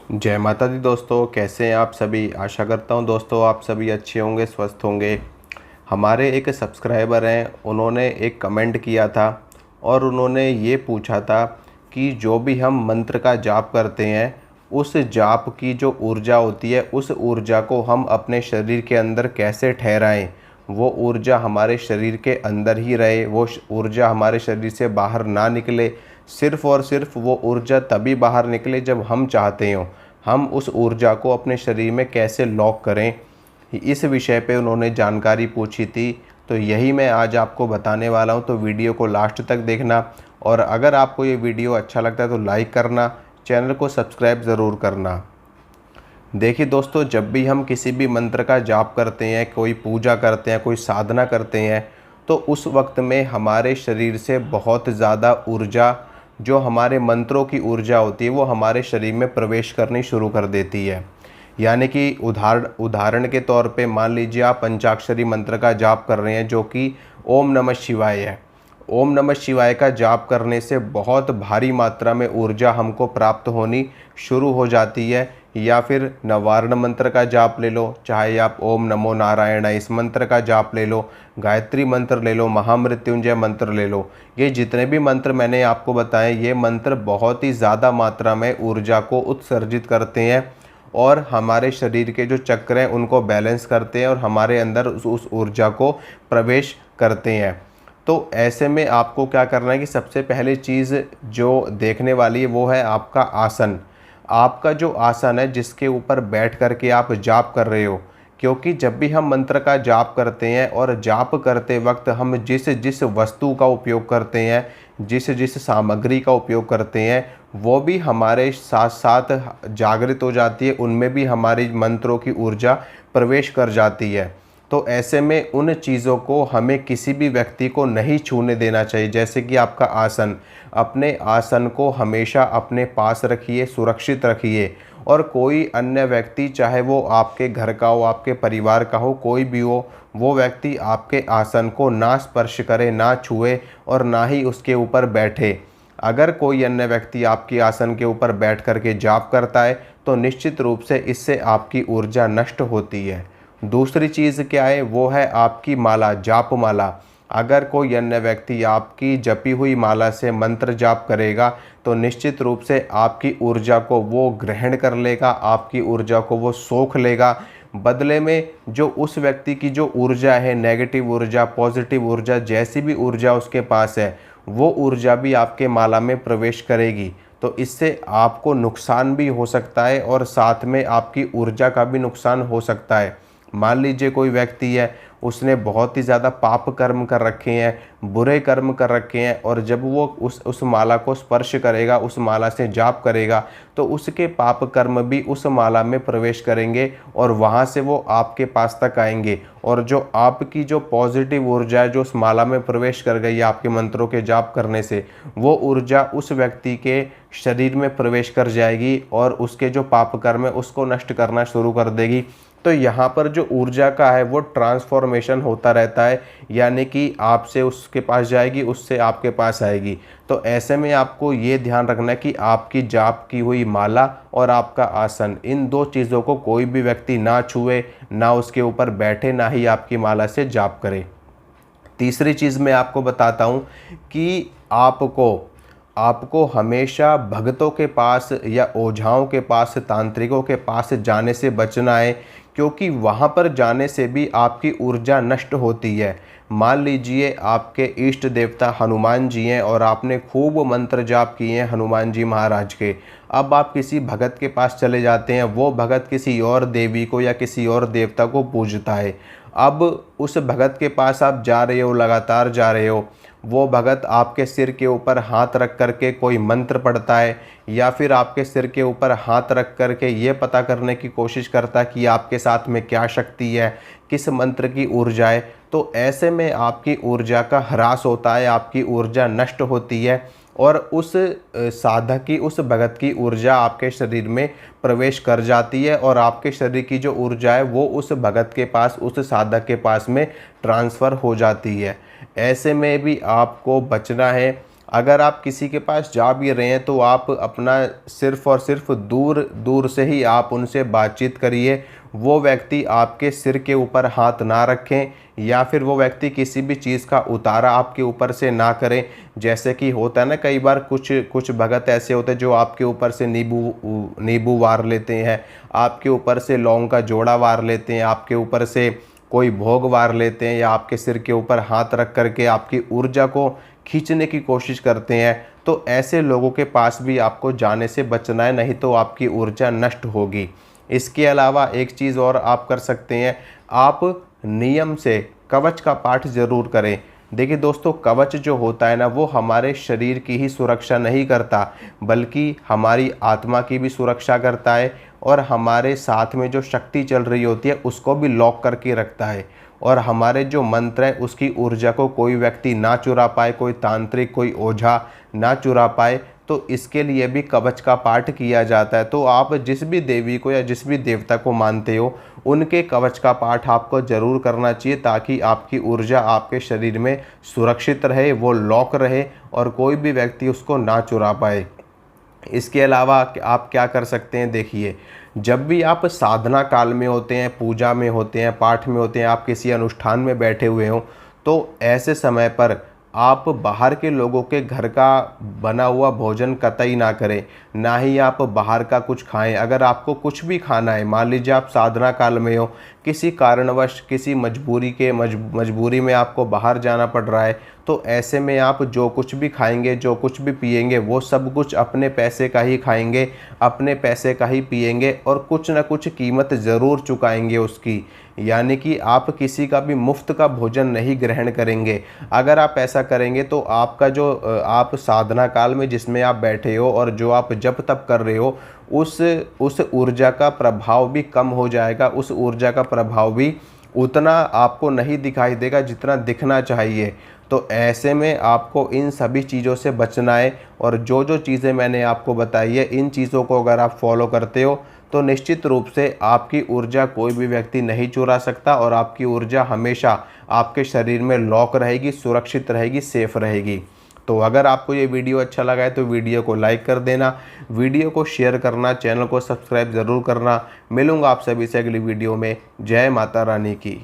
जय माता दी दोस्तों, कैसे हैं आप सभी। आशा करता हूं दोस्तों आप सभी अच्छे होंगे, स्वस्थ होंगे। हमारे एक सब्सक्राइबर हैं, उन्होंने एक कमेंट किया था और उन्होंने ये पूछा था कि जो भी हम मंत्र का जाप करते हैं, उस जाप की जो ऊर्जा होती है, उस ऊर्जा को हम अपने शरीर के अंदर कैसे ठहराएं। वो ऊर्जा हमारे शरीर के अंदर ही रहे, वो ऊर्जा हमारे शरीर से बाहर ना निकले। सिर्फ़ और सिर्फ वो ऊर्जा तभी बाहर निकले जब हम चाहते हों। हम उस ऊर्जा को अपने शरीर में कैसे लॉक करें, इस विषय पे उन्होंने जानकारी पूछी थी। तो यही मैं आज आपको बताने वाला हूं, तो वीडियो को लास्ट तक देखना। और अगर आपको ये वीडियो अच्छा लगता है तो लाइक करना, चैनल को सब्सक्राइब ज़रूर करना। देखिए दोस्तों, जब भी हम किसी भी मंत्र का जाप करते हैं, कोई पूजा करते हैं, कोई साधना करते हैं, तो उस वक्त में हमारे शरीर से बहुत ज़्यादा ऊर्जा, जो हमारे मंत्रों की ऊर्जा होती है, वो हमारे शरीर में प्रवेश करनी शुरू कर देती है। यानी कि उदाहरण के तौर पे मान लीजिए आप पंचाक्षरी मंत्र का जाप कर रहे हैं, जो कि ओम नमः शिवाय है। ओम नमः शिवाय का जाप करने से बहुत भारी मात्रा में ऊर्जा हमको प्राप्त होनी शुरू हो जाती है। या फिर नवारण मंत्र का जाप ले लो, चाहे आप ओम नमो नारायण इस मंत्र का जाप ले लो, गायत्री मंत्र ले लो, महामृत्युंजय मंत्र ले लो। ये जितने भी मंत्र मैंने आपको बताए, ये मंत्र बहुत ही ज़्यादा मात्रा में ऊर्जा को उत्सर्जित करते हैं और हमारे शरीर के जो चक्र हैं उनको बैलेंस करते हैं और हमारे अंदर उस ऊर्जा को प्रवेश करते हैं। तो ऐसे में आपको क्या करना है कि सबसे पहली चीज़ जो देखने वाली है वो है आपका आसन। आपका जो आसन है, जिसके ऊपर बैठ करके आप जाप कर रहे हो। क्योंकि जब भी हम मंत्र का जाप करते हैं और जाप करते वक्त हम जिस जिस वस्तु का उपयोग करते हैं, जिस जिस सामग्री का उपयोग करते हैं, वो भी हमारे साथ साथ जागृत हो जाती है, उनमें भी हमारी मंत्रों की ऊर्जा प्रवेश कर जाती है। तो ऐसे में उन चीज़ों को हमें किसी भी व्यक्ति को नहीं छूने देना चाहिए। जैसे कि आपका आसन, अपने आसन को हमेशा अपने पास रखिए, सुरक्षित रखिए। और कोई अन्य व्यक्ति, चाहे वो आपके घर का हो, आपके परिवार का हो, कोई भी हो, वो व्यक्ति आपके आसन को ना स्पर्श करे, ना छुए और ना ही उसके ऊपर बैठे। अगर कोई अन्य व्यक्ति आपके आसन के ऊपर बैठ करके जाप करता है तो निश्चित रूप से इससे आपकी ऊर्जा नष्ट होती है। दूसरी चीज़ क्या है, वो है आपकी माला, जाप माला। अगर कोई अन्य व्यक्ति आपकी जपी हुई माला से मंत्र जाप करेगा तो निश्चित रूप से आपकी ऊर्जा को वो ग्रहण कर लेगा, आपकी ऊर्जा को वो सोख लेगा। बदले में जो उस व्यक्ति की जो ऊर्जा है, नेगेटिव ऊर्जा, पॉजिटिव ऊर्जा, जैसी भी ऊर्जा उसके पास है, वो ऊर्जा भी आपके माला में प्रवेश करेगी। तो इससे आपको नुकसान भी हो सकता है और साथ में आपकी ऊर्जा का भी नुकसान हो सकता है। मान लीजिए कोई व्यक्ति है, उसने बहुत ही ज़्यादा पाप कर्म कर रखे हैं, बुरे कर्म कर रखे हैं, और जब वो उस माला को स्पर्श करेगा, उस माला से जाप करेगा, तो उसके पाप कर्म भी उस माला में प्रवेश करेंगे और वहाँ से वो आपके पास तक आएंगे। और जो आपकी जो पॉजिटिव ऊर्जा है, जो उस माला में प्रवेश कर गई है आपके मंत्रों के जाप करने से, वो ऊर्जा उस व्यक्ति के शरीर में प्रवेश कर जाएगी और उसके जो पाप कर्म है उसको नष्ट करना शुरू कर देगी। तो यहाँ पर जो ऊर्जा का है वो ट्रांसफॉर्मेशन होता रहता है, यानी कि आपसे उसके पास जाएगी, उससे आपके पास आएगी। तो ऐसे में आपको ये ध्यान रखना है कि आपकी जाप की हुई माला और आपका आसन, इन दो चीज़ों को कोई भी व्यक्ति ना छुए, ना उसके ऊपर बैठे, ना ही आपकी माला से जाप करे। तीसरी चीज़ मैं आपको बताता हूँ कि आपको हमेशा भगतों के पास या ओझाओं के पास, तांत्रिकों के पास जाने से बचना है। क्योंकि वहाँ पर जाने से भी आपकी ऊर्जा नष्ट होती है। मान लीजिए आपके इष्ट देवता हनुमान जी हैं और आपने खूब मंत्र जाप किए हैं हनुमान जी महाराज के। अब आप किसी भगत के पास चले जाते हैं, वो भगत किसी और देवी को या किसी और देवता को पूजता है। अब उस भगत के पास आप जा रहे हो, लगातार जा रहे हो, वो भगत आपके सिर के ऊपर हाथ रख करके कोई मंत्र पढ़ता है, या फिर आपके सिर के ऊपर हाथ रख करके ये पता करने की कोशिश करता है कि आपके साथ में क्या शक्ति है, किस मंत्र की ऊर्जा है। तो ऐसे में आपकी ऊर्जा का ह्रास होता है, आपकी ऊर्जा नष्ट होती है और उस साधक की, उस भगत की ऊर्जा आपके शरीर में प्रवेश कर जाती है और आपके शरीर की जो ऊर्जा है वो उस भगत के पास, उस साधक के पास में ट्रांसफ़र हो जाती है। ऐसे में भी आपको बचना है। अगर आप किसी के पास जा भी रहे हैं तो आप अपना सिर्फ़ और सिर्फ दूर दूर से ही आप उनसे बातचीत करिए। वो व्यक्ति आपके सिर के ऊपर हाथ ना रखें, या फिर वो व्यक्ति किसी भी चीज़ का उतारा आपके ऊपर से ना करें। जैसे कि होता है ना, कई बार कुछ कुछ भगत ऐसे होते हैं जो आपके ऊपर से नींबू वार लेते हैं, आपके ऊपर से लौंग का जोड़ा वार लेते हैं, आपके ऊपर से कोई भोग वार लेते हैं, या आपके सिर के ऊपर हाथ रख करके आपकी ऊर्जा को खींचने की कोशिश करते हैं। तो ऐसे लोगों के पास भी आपको जाने से बचना है, नहीं तो आपकी ऊर्जा नष्ट होगी। इसके अलावा एक चीज़ और आप कर सकते हैं, आप नियम से कवच का पाठ ज़रूर करें। देखिए दोस्तों, कवच जो होता है ना, वो हमारे शरीर की ही सुरक्षा नहीं करता, बल्कि हमारी आत्मा की भी सुरक्षा करता है, और हमारे साथ में जो शक्ति चल रही होती है उसको भी लॉक करके रखता है। और हमारे जो मंत्र है उसकी ऊर्जा को कोई व्यक्ति ना चुरा पाए, कोई तांत्रिक, कोई ओझा ना चुरा पाए। तो इसके लिए भी कवच का पाठ किया जाता है। तो आप जिस भी देवी को या जिस भी देवता को मानते हो, उनके कवच का पाठ आपको ज़रूर करना चाहिए, ताकि आपकी ऊर्जा आपके शरीर में सुरक्षित रहे, वो लॉक रहे, और कोई भी व्यक्ति उसको ना चुरा पाए। इसके अलावा आप क्या कर सकते हैं, देखिए, जब भी आप साधना काल में होते हैं, पूजा में होते हैं, पाठ में होते हैं, आप किसी अनुष्ठान में बैठे हुए हो, तो ऐसे समय पर आप बाहर के लोगों के घर का बना हुआ भोजन कतई ना करें, ना ही आप बाहर का कुछ खाएं। अगर आपको कुछ भी खाना है, मान लीजिए आप साधना काल में हो, किसी कारणवश किसी मजबूरी में आपको बाहर जाना पड़ रहा है, तो ऐसे में आप जो कुछ भी खाएंगे, जो कुछ भी पिएंगे, वो सब कुछ अपने पैसे का ही खाएंगे, अपने पैसे का ही पिएंगे, और कुछ ना कुछ कीमत ज़रूर चुकाएंगे उसकी। यानी कि आप किसी का भी मुफ्त का भोजन नहीं ग्रहण करेंगे। अगर आप ऐसा करेंगे तो आपका जो आप साधना काल में जिसमें आप बैठे हो और जो आप जप तप कर रहे हो, उस ऊर्जा का प्रभाव भी कम हो जाएगा, उस ऊर्जा का प्रभाव भी उतना आपको नहीं दिखाई देगा जितना दिखना चाहिए। तो ऐसे में आपको इन सभी चीज़ों से बचना है, और जो जो चीज़ें मैंने आपको बताई है, इन चीज़ों को अगर आप फॉलो करते हो तो निश्चित रूप से आपकी ऊर्जा कोई भी व्यक्ति नहीं चुरा सकता, और आपकी ऊर्जा हमेशा आपके शरीर में लॉक रहेगी, सुरक्षित रहेगी, सेफ रहेगी। तो अगर आपको ये वीडियो अच्छा लगा है तो वीडियो को लाइक कर देना, वीडियो को शेयर करना, चैनल को सब्सक्राइब ज़रूर करना। मिलूँगा आप सभी से अगली वीडियो में। जय माता रानी की।